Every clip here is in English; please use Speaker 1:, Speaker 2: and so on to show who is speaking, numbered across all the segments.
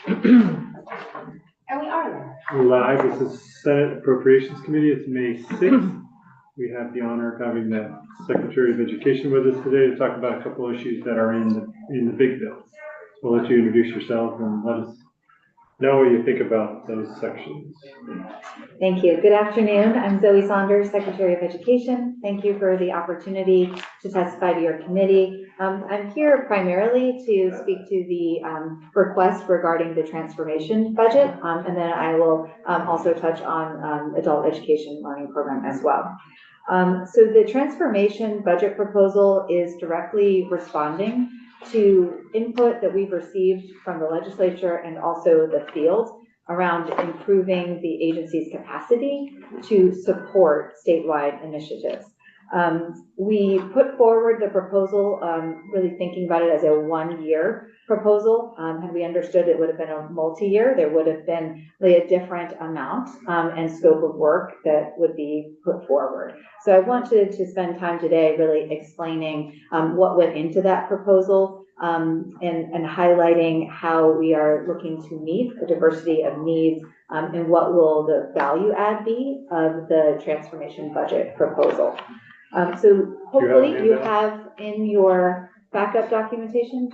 Speaker 1: And we are there.
Speaker 2: Live. This is Senate Appropriations Committee. It's May 6th. We have the honor of having the Secretary of Education with us today to talk about a couple issues that are in the big bill. So I'll let you introduce yourself and let us know what you think about those sections.
Speaker 3: Thank you. Good afternoon. I'm Zoe Saunders, Secretary of Education. Thank you for the opportunity to testify to your committee. I'm here primarily to speak to the request regarding the transformation budget, and then I will also touch on adult education learning program as well. So the transformation budget proposal is directly responding to input that we've received from the legislature and also the field around improving the agency's capacity to support statewide initiatives. We put forward the proposal really thinking about it as a one-year proposal. Had we understood it would have been a multi-year, there would have been really a different amount and scope of work that would be put forward. So I wanted to spend time today really explaining what went into that proposal and highlighting how we are looking to meet a diversity of needs and what will the value add be of the transformation budget proposal. So hopefully you have in your backup documentation,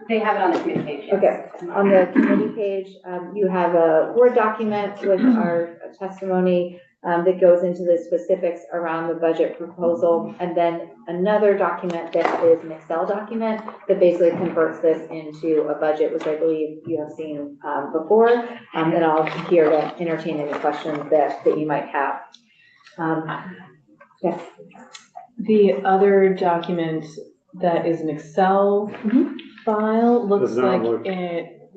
Speaker 1: They have it on the committee page. Yes.
Speaker 3: Okay, on the committee page, you have a Word document with our testimony that goes into the specifics around the budget proposal, and then another document that is an Excel document that basically converts this into a budget, which I believe you have seen before, and I'll be here to entertain any questions that you might have. Yes.
Speaker 4: The other document that is an Excel file looks like it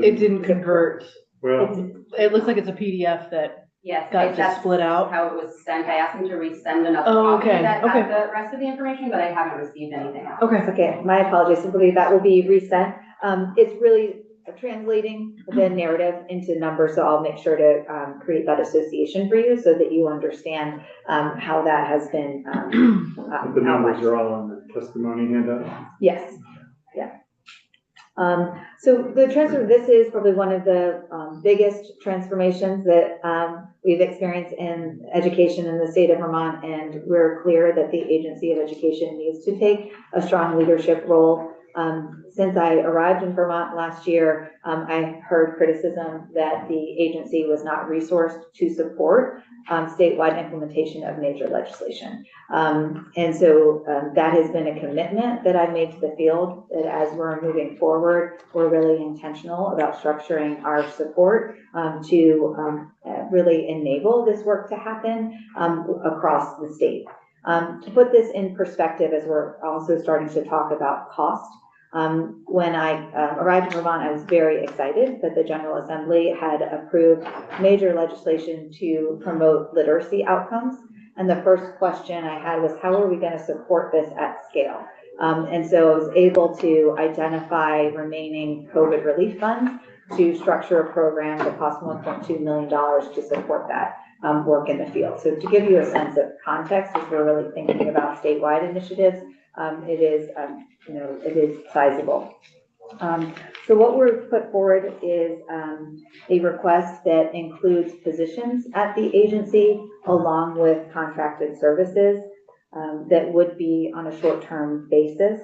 Speaker 4: didn't convert.
Speaker 2: Well,
Speaker 4: it looks like it's a PDF that
Speaker 1: Yes,
Speaker 4: got just split out.
Speaker 1: How it was sent. I asked them to resend another copy that had the rest of the information, but I haven't received anything else.
Speaker 3: Okay, my apologies. I believe that will be resent. It's really translating the narrative into numbers, so I'll make sure to create that association for you so that you understand how that has been
Speaker 2: the numbers are all on the testimony handout.
Speaker 3: Yes, yeah. So this is probably one of the biggest transformations that we've experienced in education in the state of Vermont, and we're clear that the Agency of Education needs to take a strong leadership role. Since I arrived in Vermont last year, I heard criticism that the agency was not resourced to support statewide implementation of major legislation. And so that has been a commitment that I've made to the field, that as we're moving forward, we're really intentional about structuring our support to really enable this work to happen across the state. To put this in perspective, as we're also starting to talk about cost, when I arrived in Vermont, I was very excited that the General Assembly had approved major legislation to promote literacy outcomes. And the first question I had was, how are we going to support this at scale? And so I was able to identify remaining COVID relief funds to structure a program that cost $1.2 million to support that work in the field. So to give you a sense of context, as we're really thinking about statewide initiatives, it is sizable. So what we're put forward is a request that includes positions at the agency along with contracted services that would be on a short-term basis.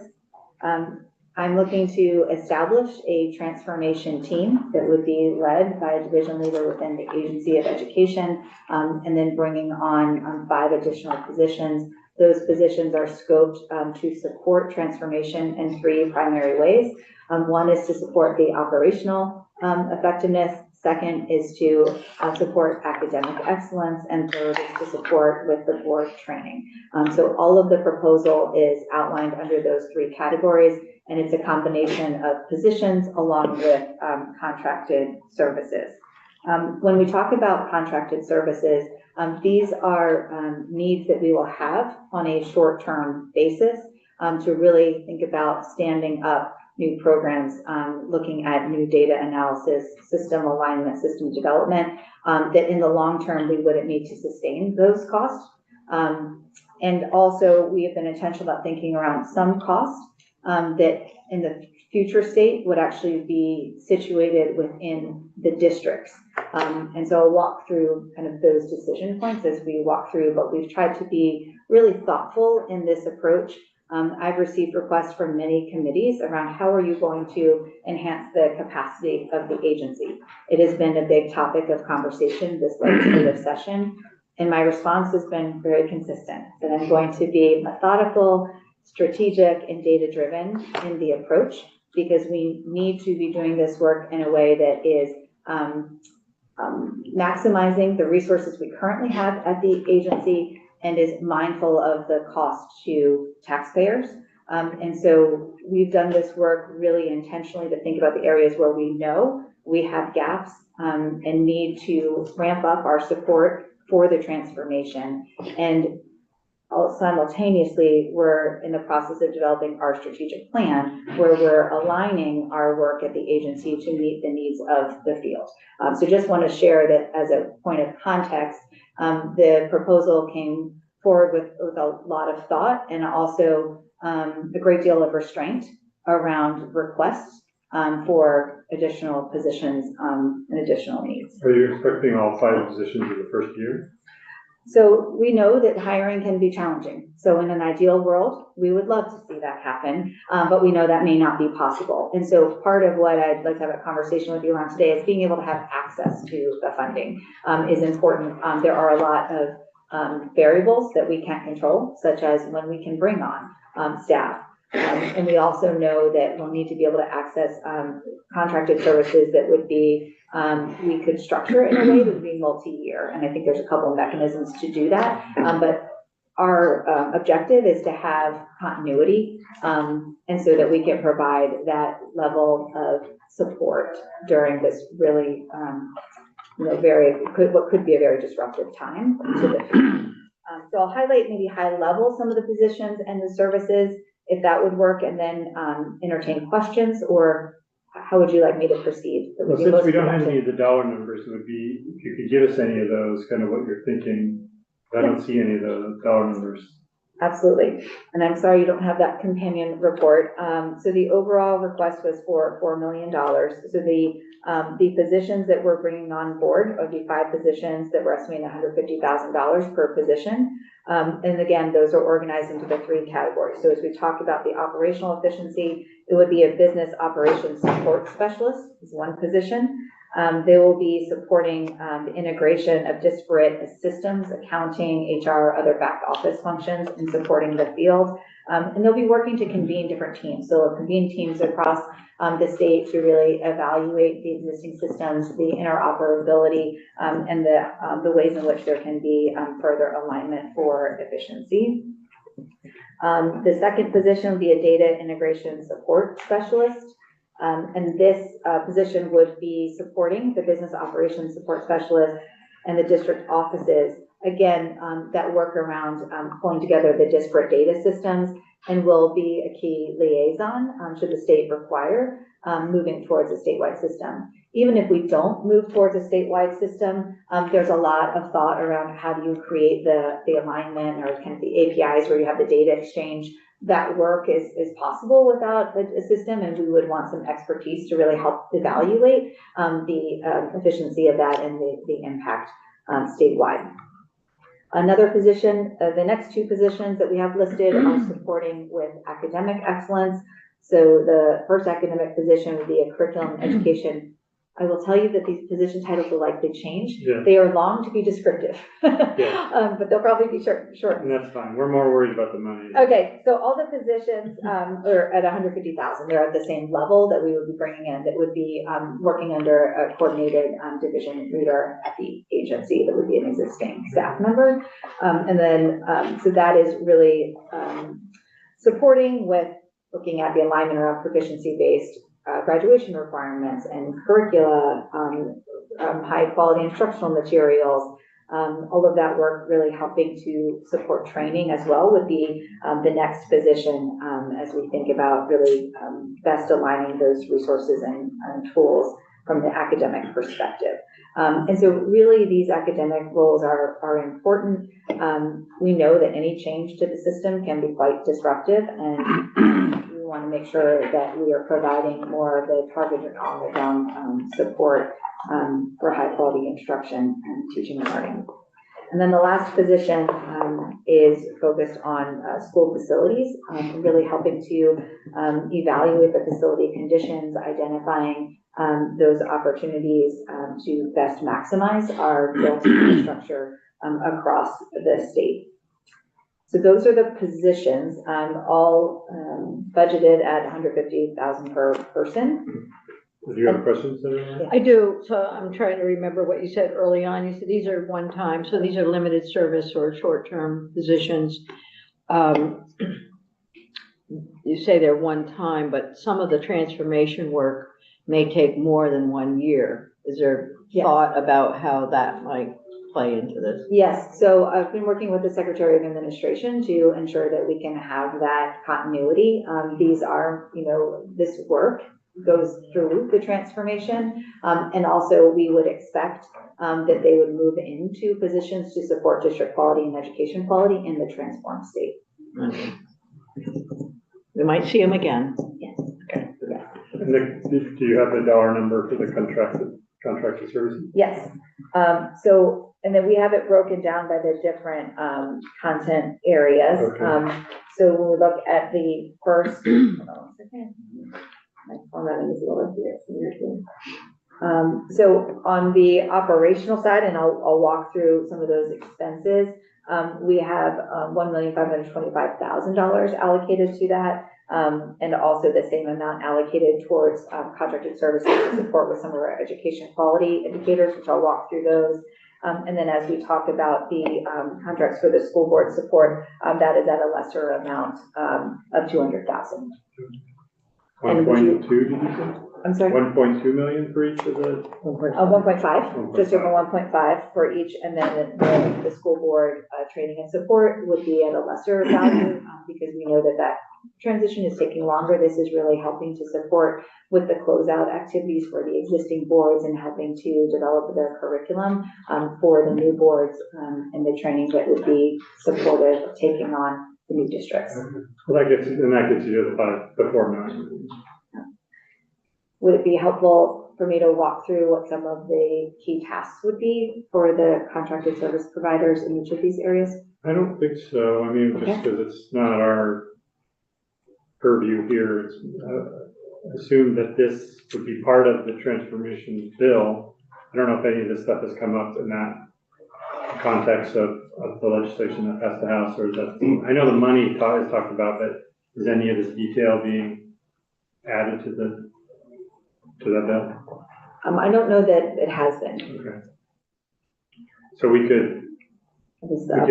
Speaker 3: I'm looking to establish a transformation team that would be led by a division leader within the Agency of Education, and then bringing on 5 additional positions. Those positions are scoped to support transformation in 3 primary ways. One is to support the operational effectiveness. Second is to support academic excellence. And third is to support with the board training. So all of the proposal is outlined under those 3 categories, and it's a combination of positions along with contracted services. When we talk about contracted services, these are needs that we will have on a short-term basis to really think about standing up new programs, looking at new data analysis, system alignment, system development, that in the long term we wouldn't need to sustain those costs. And also we have been intentional about thinking around some costs that in the future state would actually be situated within the districts. And so I'll walk through kind of those decision points as we walk through, but we've tried to be really thoughtful in this approach. I've received requests from many committees around how are you going to enhance the capacity of the agency. It has been a big topic of conversation this legislative session, and my response has been very consistent, that I'm going to be methodical, strategic, and data-driven in the approach, because we need to be doing this work in a way that is maximizing the resources we currently have at the agency and is mindful of the cost to taxpayers. And so we've done this work really intentionally to think about the areas where we know we have gaps and need to ramp up our support for the transformation. And simultaneously, we're in the process of developing our strategic plan where we're aligning our work at the agency to meet the needs of the field. So just want to share that as a point of context, the proposal came forward with a lot of thought and also a great deal of restraint around requests for additional positions and additional needs.
Speaker 2: Are you expecting all 5 positions in the first year?
Speaker 3: So we know that hiring can be challenging. So in an ideal world, we would love to see that happen, but we know that may not be possible. And so part of what I'd like to have a conversation with you on today is being able to have access to the funding is important. There are a lot of variables that we can't control, such as when we can bring on staff. And we also know that we'll need to be able to access contracted services that would be, we could structure in a way that would be multi-year. And I think there's a couple of mechanisms to do that. But our objective is to have continuity and so that we can provide that level of support during this really, what could be a very disruptive time to the field. So I'll highlight maybe high level some of the positions and the services, if that would work, and then entertain questions, or how would you like me to proceed?
Speaker 2: Well, since we don't have any of the dollar numbers, it would be, if you could give us any of those, kind of what you're thinking. I don't see any of those dollar numbers.
Speaker 3: Absolutely. And I'm sorry you don't have that companion report. So the overall request was for $4 million. So the positions that we're bringing on board would be 5 positions that we're estimating $150,000 per position. And again, those are organized into the 3 categories. So as we talked about the operational efficiency, it would be a business operations support specialist is 1 position. They will be supporting the integration of disparate systems, accounting, HR, other back office functions, and supporting the field. And they'll be working to convene different teams. So they'll convene teams across the state to really evaluate the existing systems, the interoperability, and the ways in which there can be further alignment for efficiency. The second position would be a data integration support specialist. And this position would be supporting the business operations support specialist and the district offices. Again, that work around pulling together the disparate data systems, and will be a key liaison should the state require moving towards a statewide system. Even if we don't move towards a statewide system, there's a lot of thought around how do you create the alignment or kind of the APIs where you have the data exchange. That work is possible without a system, and we would want some expertise to really help evaluate the efficiency of that and the impact statewide. Another position, the next 2 positions that we have listed are supporting with academic excellence. So the first academic position would be a curriculum education. I will tell you that these position titles will likely change. Yeah. They are long to be descriptive, yeah. But they'll probably be short. And
Speaker 2: that's fine. We're more worried about the money.
Speaker 3: Okay, so all the positions are at $150,000. They're at the same level that we would be bringing in. That would be working under a coordinated division leader at the agency. That would be an existing staff member, and then so that is really supporting with looking at the alignment around proficiency-based graduation requirements and curricula, high quality instructional materials, all of that work really helping to support training as well would be the next position as we think about really best aligning those resources and tools from the academic perspective. And so really these academic roles are important. We know that any change to the system can be quite disruptive, and we want to make sure that we are providing more of the targeted on-the-ground support for high-quality instruction and teaching and learning. And then the last position is focused on school facilities, really helping to evaluate the facility conditions, identifying those opportunities to best maximize our built infrastructure across the state. So those are the positions, all budgeted at $150,000 per person.
Speaker 2: Do you have questions, Senator?
Speaker 5: I do, so I'm trying to remember what you said early on. You said these are one time, so these are limited service or short-term positions. You say they're one time, but some of the transformation work may take more than 1 year. Is there thought about how that might play into this?
Speaker 3: Yes, so I've been working with the Secretary of Administration to ensure that we can have that continuity. These are, this work goes through the transformation. And also we would expect that they would move into positions to support district quality and education quality in the transformed state.
Speaker 5: We might see them again.
Speaker 3: Yes.
Speaker 5: Okay.
Speaker 3: Yes.
Speaker 2: And do you have the dollar number for the contracted services?
Speaker 3: Yes. And then we have it broken down by the different content areas.
Speaker 2: Okay.
Speaker 3: So when we look at the first, hold on a second. My formatting is a little weird here. So on the operational side, and I'll walk through some of those expenses, we have $1,525,000 allocated to that, and also the same amount allocated towards contracted services to support with some of our education quality indicators, which I'll walk through those. And then as we talked about the contracts for the school board support, that is at a lesser amount of $200,000.
Speaker 2: 1.2, did you say?
Speaker 3: I'm sorry?
Speaker 2: 1.2 million for each of the?
Speaker 3: 1.5, just over 1.5 for each, and then the school board training and support would be at a lesser value because we know that transition is taking longer. This is really helping to support with the closeout activities for the existing boards and helping to develop their curriculum for the new boards and the training that would be supportive of taking on the new districts.
Speaker 2: Well, that gets you to the 4 million.
Speaker 3: Would it be helpful for me to walk through what some of the key tasks would be for the contracted service providers in each of these areas?
Speaker 2: I don't think so. I mean, just because it's not our purview here, it's assume that this would be part of the transformation bill. I don't know if any of this stuff has come up in that context of the legislation that passed the House, or is that, I know the money is talked about, but is any of this detail being added to that bill?
Speaker 3: I don't know that it has been.
Speaker 2: Okay. So we could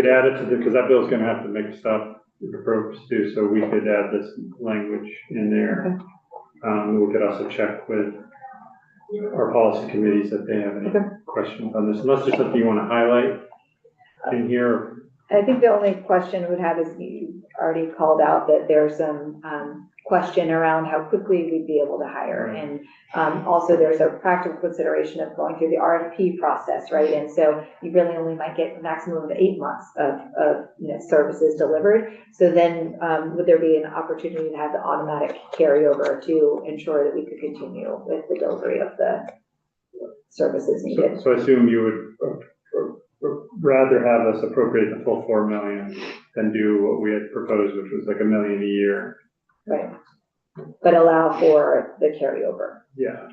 Speaker 2: add it to because that bill's gonna have to make stuff appropriate too, so we could add this language in there. Okay. We could also check with our policy committees if they have any questions on this, unless there's something you want to highlight in here. I
Speaker 3: think the only question would have is you already called out that there's some question around how quickly we'd be able to hire. Right. And also there's a practical consideration of going through the RFP process, right? And so you really only might get a maximum of 8 months of services delivered. So then would there be an opportunity to have the automatic carryover to ensure that we could continue with the delivery of the services needed? So I assume you would rather have us appropriate the full 4 million than do what we had proposed, which was like $1 million a year. Right. But allow for the carryover. Yeah.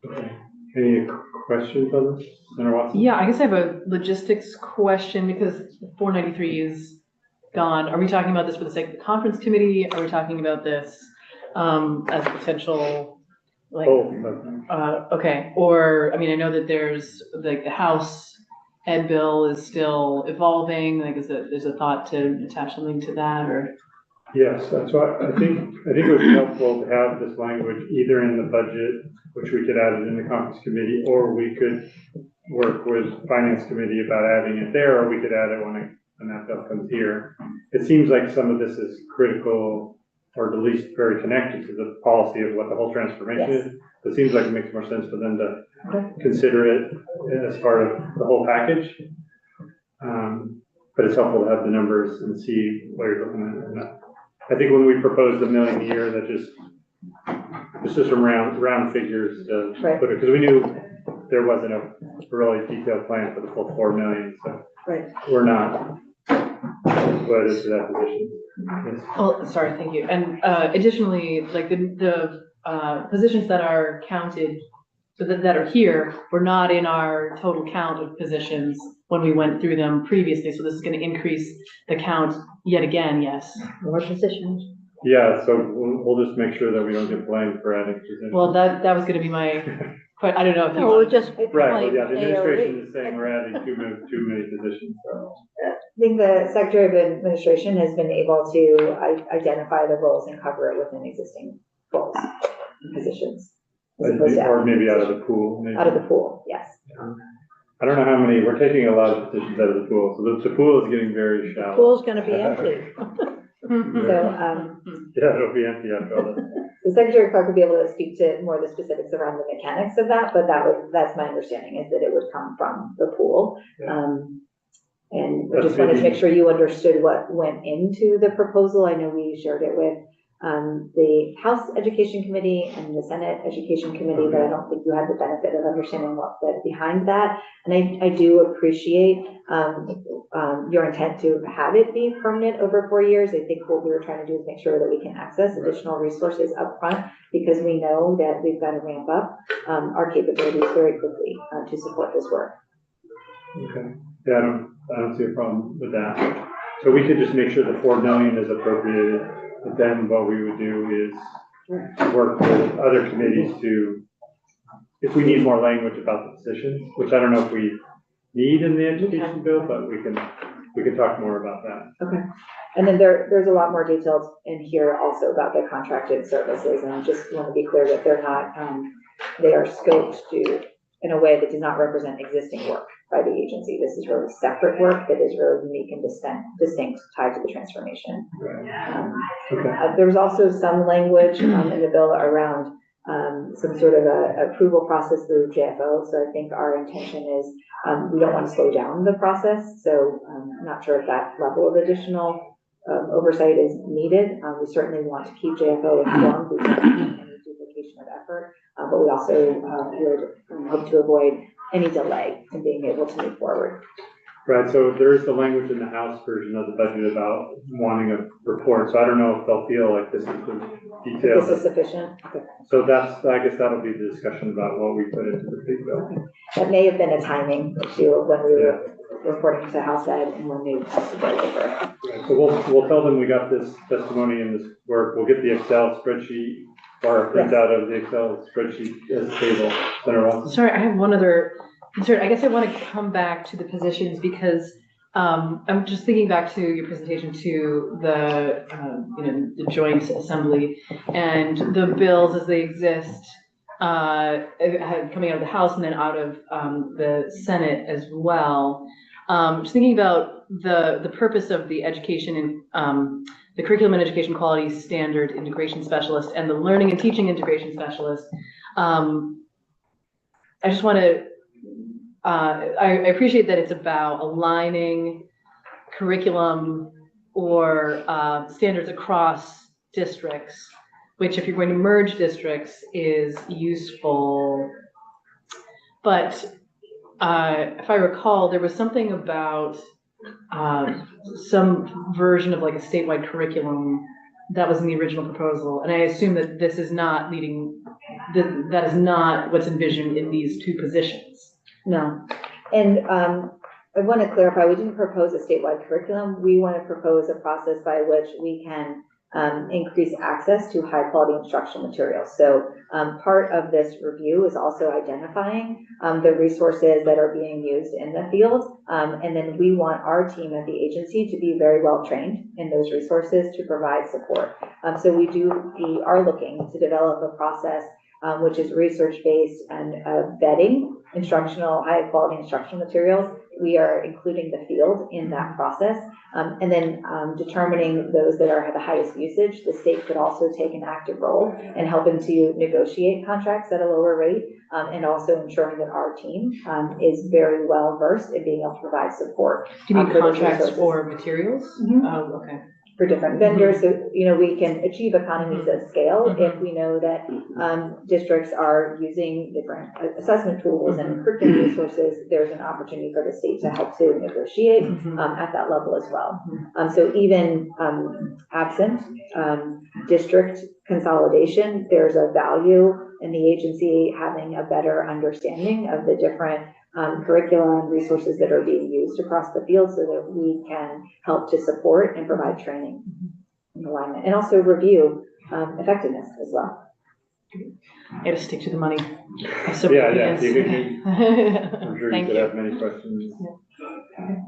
Speaker 3: Okay. Any questions on this, Senator Watson?
Speaker 4: Yeah, I guess I have a logistics question because 493 is gone. Are we talking about this for the sake of the conference committee? Are we talking about this as a potential, like, okay. Or, I mean, I know that there's like the House Ed bill is still evolving. Like, there's a thought to attach something to that, or?
Speaker 2: Yes, that's why I think it would be helpful to have this language either in the budget, which we could add it in the conference committee, or we could work with finance committee about adding it there, or we could add it when that bill comes here. It seems like some of this is critical, or at least very connected to the policy of what the whole transformation is. It seems like it makes more sense for them to consider it as part of the whole package. but it's helpful to have the numbers and see what you're looking at. And I think when we proposed $1 million a year, that it's just some round figures to
Speaker 3: Right.
Speaker 2: put it, because we knew there wasn't a really detailed plan for the full 4 million, so
Speaker 3: Right.
Speaker 2: we're not wedded to that position. Yes.
Speaker 4: Oh, sorry, thank you. And additionally, like the positions that are counted, so that are here, were not in our total count of positions when we went through them previously. So this is going to increase the count yet again, yes.
Speaker 5: More positions.
Speaker 2: Yeah, so we'll just make sure that we don't get blamed for adding positions.
Speaker 4: Well, that was going to be my, I don't know if you
Speaker 5: No, we'll
Speaker 4: want.
Speaker 5: just
Speaker 2: Right, well,
Speaker 5: blame
Speaker 2: yeah, the administration
Speaker 5: AOE.
Speaker 2: is saying we're adding too many positions, so.
Speaker 3: I think the Secretary of Administration has been able to identify the roles and cover it within existing roles and positions. As opposed to
Speaker 2: Or maybe out of
Speaker 3: adding
Speaker 2: the pool. Maybe.
Speaker 3: out of the pool, yes.
Speaker 2: I don't know how many, we're taking a lot of positions out of the pool, so the pool is getting very
Speaker 5: The
Speaker 2: shallow.
Speaker 5: pool's gonna be empty.
Speaker 3: So,
Speaker 2: Yeah, it'll be empty after all this.
Speaker 3: the Secretary Clark would be able to speak to more of the specifics around the mechanics of that, but that's my understanding, is that it would come from the pool.
Speaker 2: Yeah.
Speaker 3: And we
Speaker 2: That's
Speaker 3: just wanted to
Speaker 2: maybe-
Speaker 3: make sure you understood what went into the proposal. I know we shared it with the House Education Committee and the Senate Education Committee, but I don't think you had the benefit of understanding what went behind that. And I do appreciate your intent to have it be permanent over 4 years. I think what we were trying to do is make sure that we can access additional resources up front, because we know that we've got to ramp up our capabilities very quickly to support this work.
Speaker 2: Okay, yeah, I don't see a problem with that. So we could just make sure the 4 million is appropriated, but then what we would do is work with other committees to, if we need more language about the positions, which I don't know if we need in the education bill, but we can talk more about that.
Speaker 3: Okay. And then there's a lot more details in here also about the contracted services, and I just want to be clear that they're not, they are scoped to, in a way that does not represent existing work by the agency. This is really separate work that is really unique and distinct, tied to the transformation.
Speaker 2: Okay.
Speaker 3: There was also some language in the bill around some sort of a approval process through JFO. So I think our intention is we don't want to slow down the process. So I'm not sure if that level of additional oversight is needed. We certainly want to keep JFO informed. We don't want any duplication of effort, but we also would hope to avoid any delay in being able to move forward.
Speaker 2: Right, so there is the language in the House version of the budget about wanting a report, so I don't know if they'll feel like this is the details.
Speaker 3: This is sufficient. Okay.
Speaker 2: So I guess that'll be the discussion about what we put into the big bill.
Speaker 3: That may have been a timing issue of when we were reporting to House Ed and when we had to go over.
Speaker 2: Right, so we'll tell them we got this testimony and this work. We'll get the Excel spreadsheet or a printout of the Excel spreadsheet as a table. Senator Watson?
Speaker 4: Sorry, I have one other concern. I guess I want to come back to the positions because I'm just thinking back to your presentation to the, the joint assembly and the bills as they exist, coming out of the House and then out of the Senate as well. Just thinking about the purpose of the education and the curriculum and education quality standard integration specialist and the learning and teaching integration specialist. I just want to, I appreciate that it's about aligning curriculum or standards across districts, which if you're going to merge districts is useful. But if I recall, there was something about some version of like a statewide curriculum that was in the original proposal. And I assume that this is not leading, that is not what's envisioned in these two positions.
Speaker 3: No. And I want to clarify, we didn't propose a statewide curriculum. We want to propose a process by which we can increase access to high quality instructional materials. So part of this review is also identifying the resources that are being used in the field. And then we want our team at the agency to be very well trained in those resources to provide support. So we are looking to develop a process which is research-based and vetting high-quality instructional materials. We are including the field in that process. And then determining those that are the highest usage. The state could also take an active role in helping to negotiate contracts at a lower rate, and also ensuring that our team is very well versed in being able to provide support.
Speaker 4: Do you mean
Speaker 3: for those
Speaker 4: contracts
Speaker 3: resources.
Speaker 4: for materials?
Speaker 3: Mhm.
Speaker 4: Oh, okay.
Speaker 3: For different vendors, so, we can achieve economies of scale if we know that districts are using different assessment tools and curriculum resources. There's an opportunity for the state to help to negotiate at that level as well. So even absent district consolidation, there's a value in the agency having a better understanding of the different curricula and resources that are being used across the field so that we can help to support and provide training and alignment, and also review effectiveness as well.
Speaker 4: I gotta stick to the money.
Speaker 2: Yeah, I'm sure you could have many questions.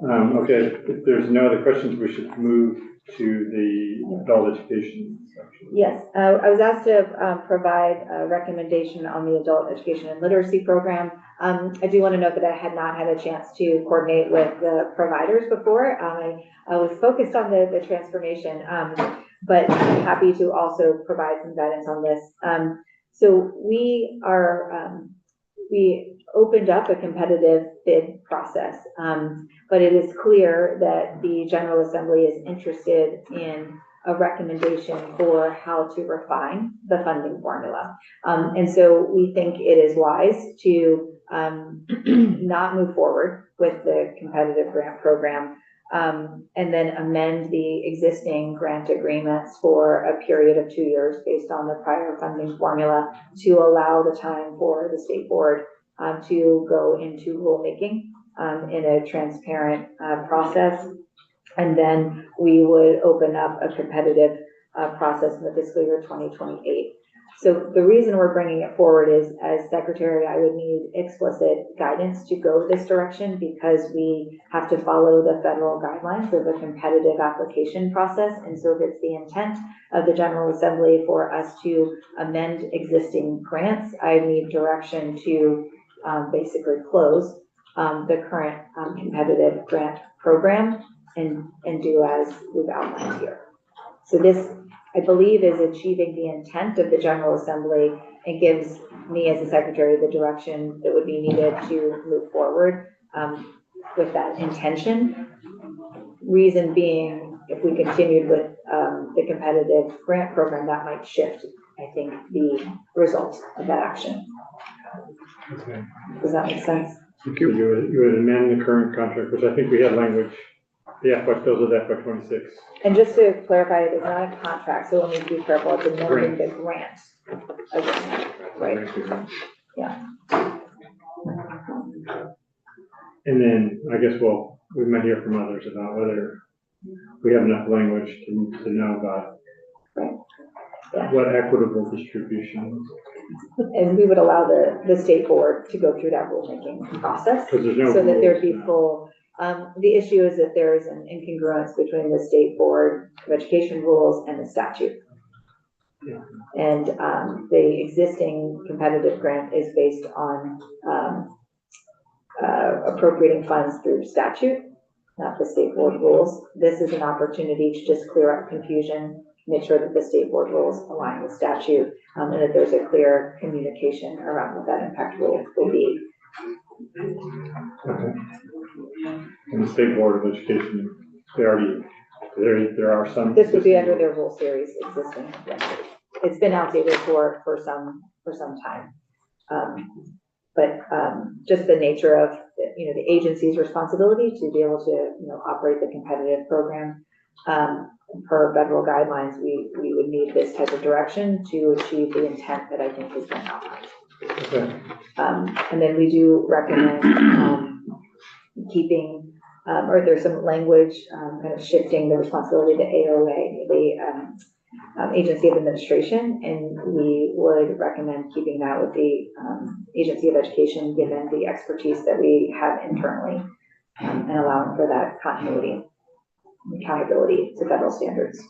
Speaker 2: Okay, if there's no other questions, we should move to the adult education section.
Speaker 3: Yes, I was asked to provide a recommendation on the adult education and literacy program. I do want to note that I had not had a chance to coordinate with the providers before. I was focused on the transformation, but I'm happy to also provide some guidance on this. So we opened up a competitive bid process, but it is clear that the General Assembly is interested in a recommendation for how to refine the funding formula. And so we think it is wise to not move forward with the competitive grant program, and then amend the existing grant agreements for a period of 2 years based on the prior funding formula to allow the time for the state board to go into rulemaking in a transparent process. And then we would open up a competitive process in the fiscal year 2028. So the reason we're bringing it forward is, as secretary, I would need explicit guidance to go this direction because we have to follow the federal guidelines of a competitive application process. And so if it's the intent of the General Assembly for us to amend existing grants, I need direction to basically close the current competitive grant program and do as we've outlined here. So this, I believe, is achieving the intent of the General Assembly and gives me as the secretary the direction that would be needed to move forward with that intention. Reason being, if we continued with the competitive grant program, that might shift, I think, the results of that action.
Speaker 2: Okay.
Speaker 3: Does that make sense?
Speaker 2: You would amend the current contract, which I think we had language. Those are the FY 26.
Speaker 3: And just to clarify, it's not a contract, so we'll need to be careful. It's amending the grant agreement, right? Yeah.
Speaker 2: And then I guess we might hear from others about whether we have enough language to know about what equitable distribution is.
Speaker 3: And we would allow the state board to go through that rulemaking process so that there'd be full. The issue is that there is an incongruence between the state board of education rules and the statute.
Speaker 2: Yeah.
Speaker 3: And the existing competitive grant is based on appropriating funds through statute, not the state board rules. This is an opportunity to just clear up confusion, make sure that the state board rules align with statute, and that there's a clear communication around what that impact will be.
Speaker 2: Okay. And the State Board of Education, there are some.
Speaker 3: This would be under their rule series existing. Yes. It's been outdated for some time. But just the nature of the agency's responsibility to be able to operate the competitive program per federal guidelines, we would need this type of direction to achieve the intent that I think has been outlined.
Speaker 2: Okay.
Speaker 3: And then we do recommend keeping, or there's some language kind of shifting the responsibility to AOA, the Agency of Administration, and we would recommend keeping that with the Agency of Education, given the expertise that we have internally, and allowing for that continuity and accountability to federal standards.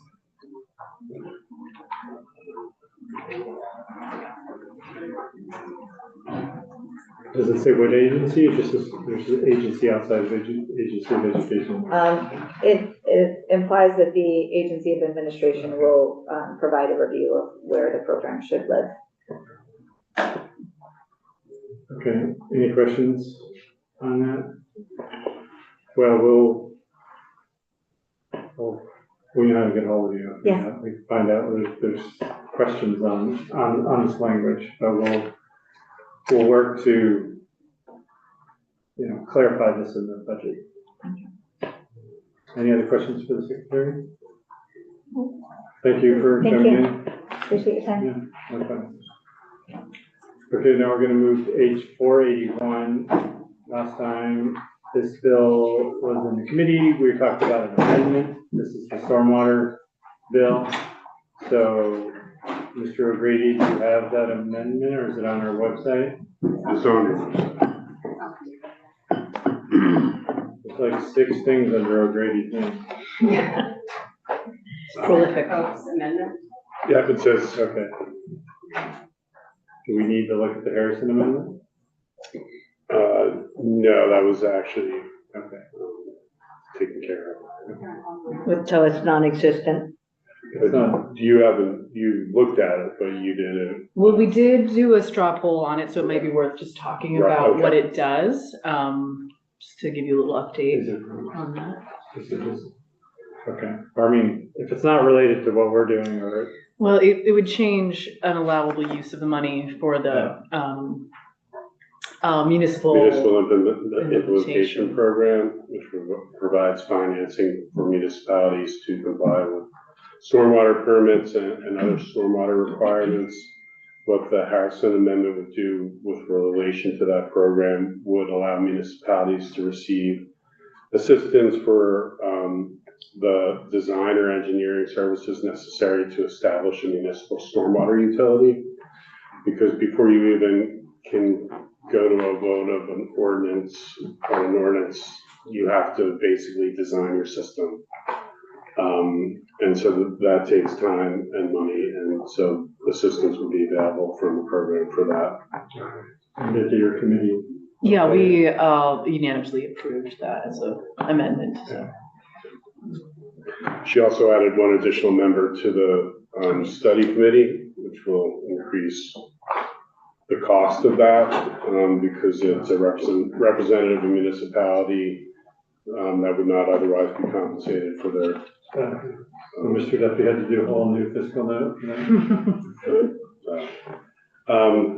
Speaker 2: Does it say what agency? It just says there's an agency outside of agency of education.
Speaker 3: It implies that the agency of administration will provide a review of where the program should live.
Speaker 2: Okay, any questions on that? Well, we know how to get hold of you.
Speaker 3: Yeah.
Speaker 2: We find out if there's questions on this language, but we'll work to, clarify this in the budget. Any other questions for the secretary? Thank you for coming in.
Speaker 3: Appreciate your time.
Speaker 2: Yeah, no problem. Okay, now we're gonna move to H481. Last time this bill was in the committee, we talked about an amendment. This is the stormwater bill. So, Mr. O'Grady, do you have that amendment, or is it on our website?
Speaker 6: It's on your website.
Speaker 2: It's like 6 things under O'Grady things.
Speaker 4: It's prolific.
Speaker 1: Amendment?
Speaker 6: Yeah, it says,
Speaker 2: Okay. Do we need to look at the Harrison amendment?
Speaker 6: no, that was actually
Speaker 2: Okay.
Speaker 6: taken care of.
Speaker 5: So it's non-existent?
Speaker 6: But you looked at it, but you didn't.
Speaker 4: Well, we did do a straw poll on it, so it might be worth just talking
Speaker 6: Right,
Speaker 4: about
Speaker 6: okay.
Speaker 4: what it does, just to give you a little update
Speaker 2: Is it,
Speaker 4: on that.
Speaker 2: okay. I mean, if it's not related to what we're doing, or
Speaker 4: Well, it would change an allowable use of the money for the municipal.
Speaker 6: Municipal
Speaker 4: implementation.
Speaker 6: implementation program, which provides financing for municipalities to comply with stormwater permits and other stormwater requirements. What the Harrison Amendment would do with relation to that program would allow municipalities to receive assistance for the design or engineering services necessary to establish a municipal stormwater utility. Because before you even can go to a vote of an ordinance, you have to basically design your system. And so that takes time and money, and so assistance would be available from the program for that.
Speaker 2: and to your committee.
Speaker 4: Yeah, we unanimously approved that as an amendment, so.
Speaker 6: She also added one additional member to the study committee, which will increase the cost of that, because it's a representative of a municipality that would not otherwise be compensated for their.
Speaker 2: Mr. Duffy had to do a whole new fiscal note.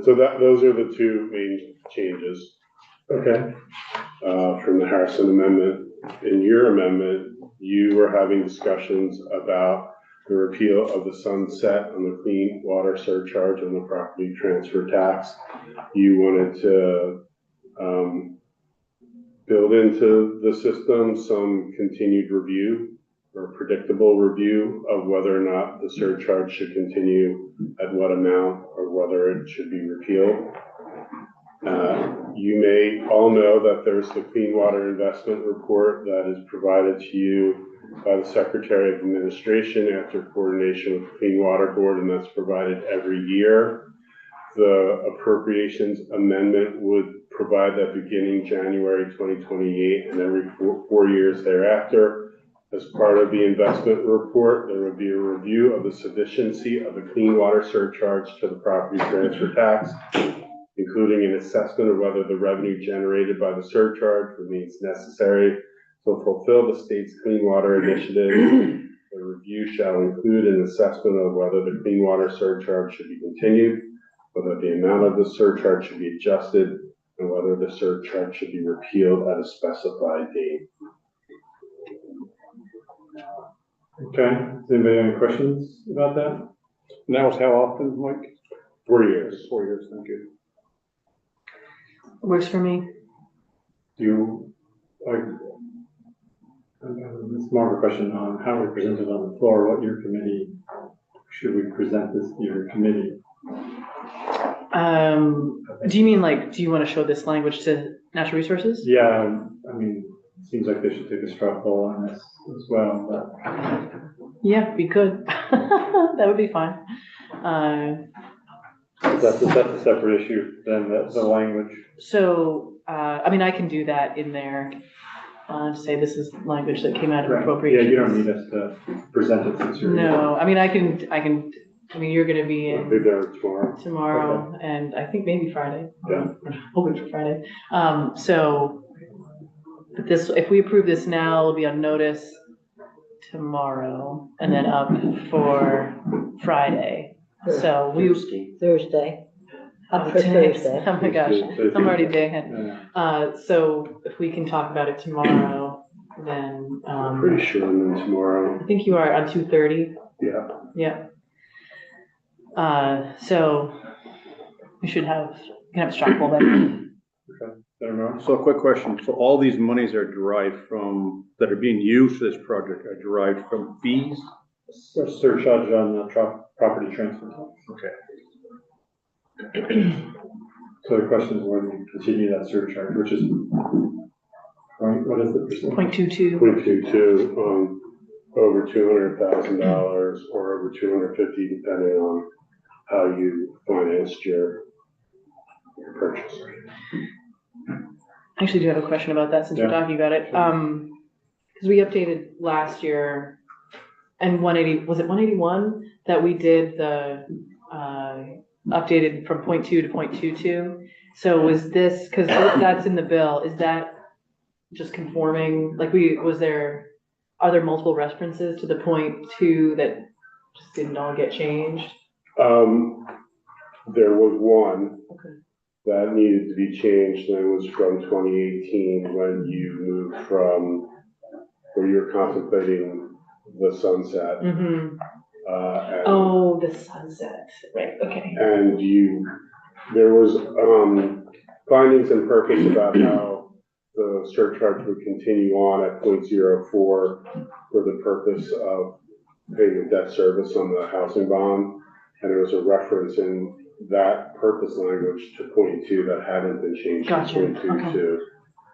Speaker 6: So those are the 2 main changes.
Speaker 2: Okay.
Speaker 6: From the Harrison Amendment. In your amendment, you were having discussions about the repeal of the sunset on the clean water surcharge on the property transfer tax. You wanted to build into the system some continued review or predictable review of whether or not the surcharge should continue, at what amount, or whether it should be repealed. You may all know that there's the Clean Water Investment Report that is provided to you by the Secretary of Administration after coordination with the Clean Water Board, and that's provided every year. The Appropriations Amendment would provide that beginning January 2028 and every 4 years thereafter. As part of the investment report, there would be a review of the sufficiency of the clean water surcharge to the property transfer tax, including an assessment of whether the revenue generated by the surcharge remains necessary to fulfill the state's clean water initiative. The review shall include an assessment of whether the clean water surcharge should be continued, whether the amount of the surcharge should be adjusted, and whether the surcharge should be repealed at a specified date.
Speaker 2: Okay. Does anybody have any questions about that?
Speaker 7: And that was how often, Mike?
Speaker 6: 4 years.
Speaker 7: 4 years, thank you.
Speaker 4: Works for me.
Speaker 2: Do you, like, it's more of a question on how we present it on the floor, what your committee, should we present this to your committee?
Speaker 4: Do you mean do you want to show this language to Natural Resources?
Speaker 2: Yeah, I mean, it seems like they should take a straw poll on this as well, but.
Speaker 4: Yeah, we could. That would be fine.
Speaker 2: That's a separate issue than the language.
Speaker 4: So, I mean, I can do that in there, say this is language that came out of
Speaker 2: Right.
Speaker 4: appropriations.
Speaker 2: Yeah, you don't need us to present it since you're.
Speaker 4: No, I mean, I mean, you're gonna be
Speaker 6: I'll be
Speaker 4: in
Speaker 6: there tomorrow.
Speaker 4: tomorrow, and I think maybe Friday.
Speaker 6: Yeah.
Speaker 4: Hoping for Friday. So, but this, if we approve this now, it'll be on notice tomorrow, and then up for Friday. So we.
Speaker 5: Thursday, up for
Speaker 4: Today's-
Speaker 5: Thursday.
Speaker 4: Oh my gosh, I'm already day ahead.
Speaker 2: Yeah.
Speaker 4: So if we can talk about it tomorrow, then,
Speaker 6: I'm pretty sure I'm in tomorrow.
Speaker 4: I think you are on 2:30.
Speaker 6: Yeah.
Speaker 4: Yeah. So we should can have a straw poll then.
Speaker 2: I don't know.
Speaker 7: So a quick question. So all these monies are derived from, that are being used for this project are derived from fees?
Speaker 2: Surcharge on the property transfer tax.
Speaker 7: Okay.
Speaker 2: So the question is whether you continue that surcharge, which is, what is the percent?
Speaker 4: 0.22.
Speaker 6: 0.22 on over $200,000 or over 250, depending on how you financed your purchase.
Speaker 4: I actually do have a question about that since we're
Speaker 2: Yeah.
Speaker 4: talking about it. Because we updated last year and 180, was it 181 that we did the, updated from 0.2 to 0.22? So was this, because that's in the bill, is that just conforming, like are there multiple references to the 0.2 that just didn't all get changed?
Speaker 6: There was one
Speaker 4: Okay.
Speaker 6: that needed to be changed, and it was from 2018 when you moved from, where you were contemplating the sunset.
Speaker 4: Mm-hmm.
Speaker 6: And
Speaker 4: Oh, the sunset, right, okay.
Speaker 6: And there was, findings and purpose about how the surcharge would continue on at 0.04 for the purpose of paying the debt service on the housing bond. And there was a reference in that purpose language to 0.2 that hadn't been changed to
Speaker 4: Gotcha,
Speaker 6: 0.22.
Speaker 4: okay.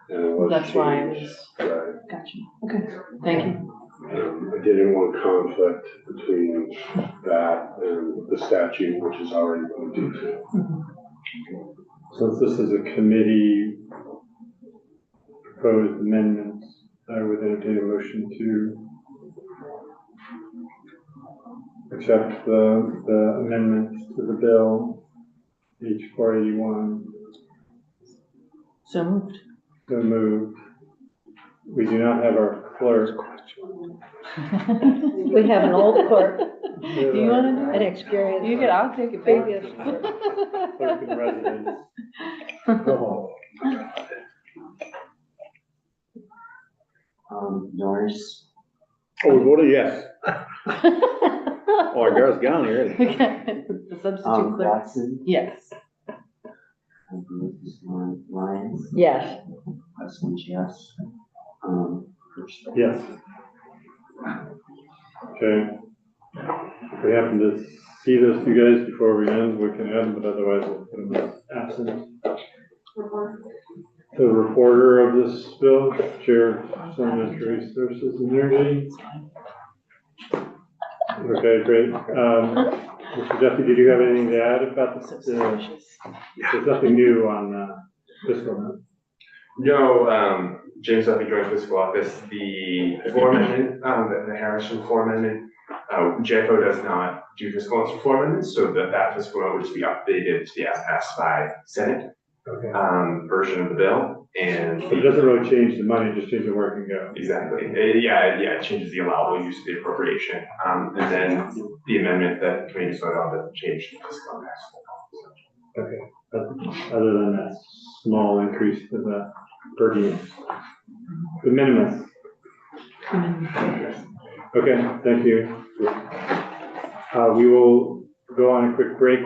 Speaker 6: And it
Speaker 4: Well,
Speaker 6: was
Speaker 4: that's why it
Speaker 6: changed.
Speaker 4: was,
Speaker 6: Right.
Speaker 4: gotcha, okay, thank you.
Speaker 6: I didn't want conflict between that and the statute, which is already 0.22.
Speaker 2: Since this is a committee proposed amendments, I would entertain a motion to accept the amendments to the bill, H 481.
Speaker 4: So moved.
Speaker 2: So moved. We do not have our clerk.
Speaker 5: We have an old clerk,
Speaker 4: Do you want to
Speaker 5: an
Speaker 4: do
Speaker 5: experienced.
Speaker 4: it? You could, I'll take it,
Speaker 5: Previous
Speaker 4: baby.
Speaker 5: clerk.
Speaker 2: Clerk in residence.
Speaker 8: Norris,
Speaker 7: Oh, we voted yes. Oh, our girl's gone already.
Speaker 4: The substitute clerk,
Speaker 8: Watson,
Speaker 4: yes.
Speaker 8: I believe is Lyons,
Speaker 5: Yes,
Speaker 8: Husband, yes. First.
Speaker 2: Yes. Okay. If we happen to see those two guys before we end, we can add them, but otherwise we'll put them as absent. The reporter of this bill, Chair of Natural Resources and Energy. Okay, great. Mr. Duffy, did you have anything to add about
Speaker 4: So
Speaker 2: this?
Speaker 4: suspicious.
Speaker 2: There's nothing new on fiscal note.
Speaker 9: No, James Duffy, Joint Fiscal Office, the floor amendment, the Harrison floor amendment, JFO does not do fiscal notes for floor amendments, so that fiscal note would just be updated to the as passed by Senate,
Speaker 2: Okay.
Speaker 9: version of the bill, and.
Speaker 2: It doesn't really change the money, just change where it can go.
Speaker 9: Exactly, it changes the allowable use of the appropriation, and then the amendment that the committee just voted on doesn't change the fiscal impacts.
Speaker 2: Okay. But other than that small increase to the per diem. The minimum. Okay, thank you. We will go on a quick break.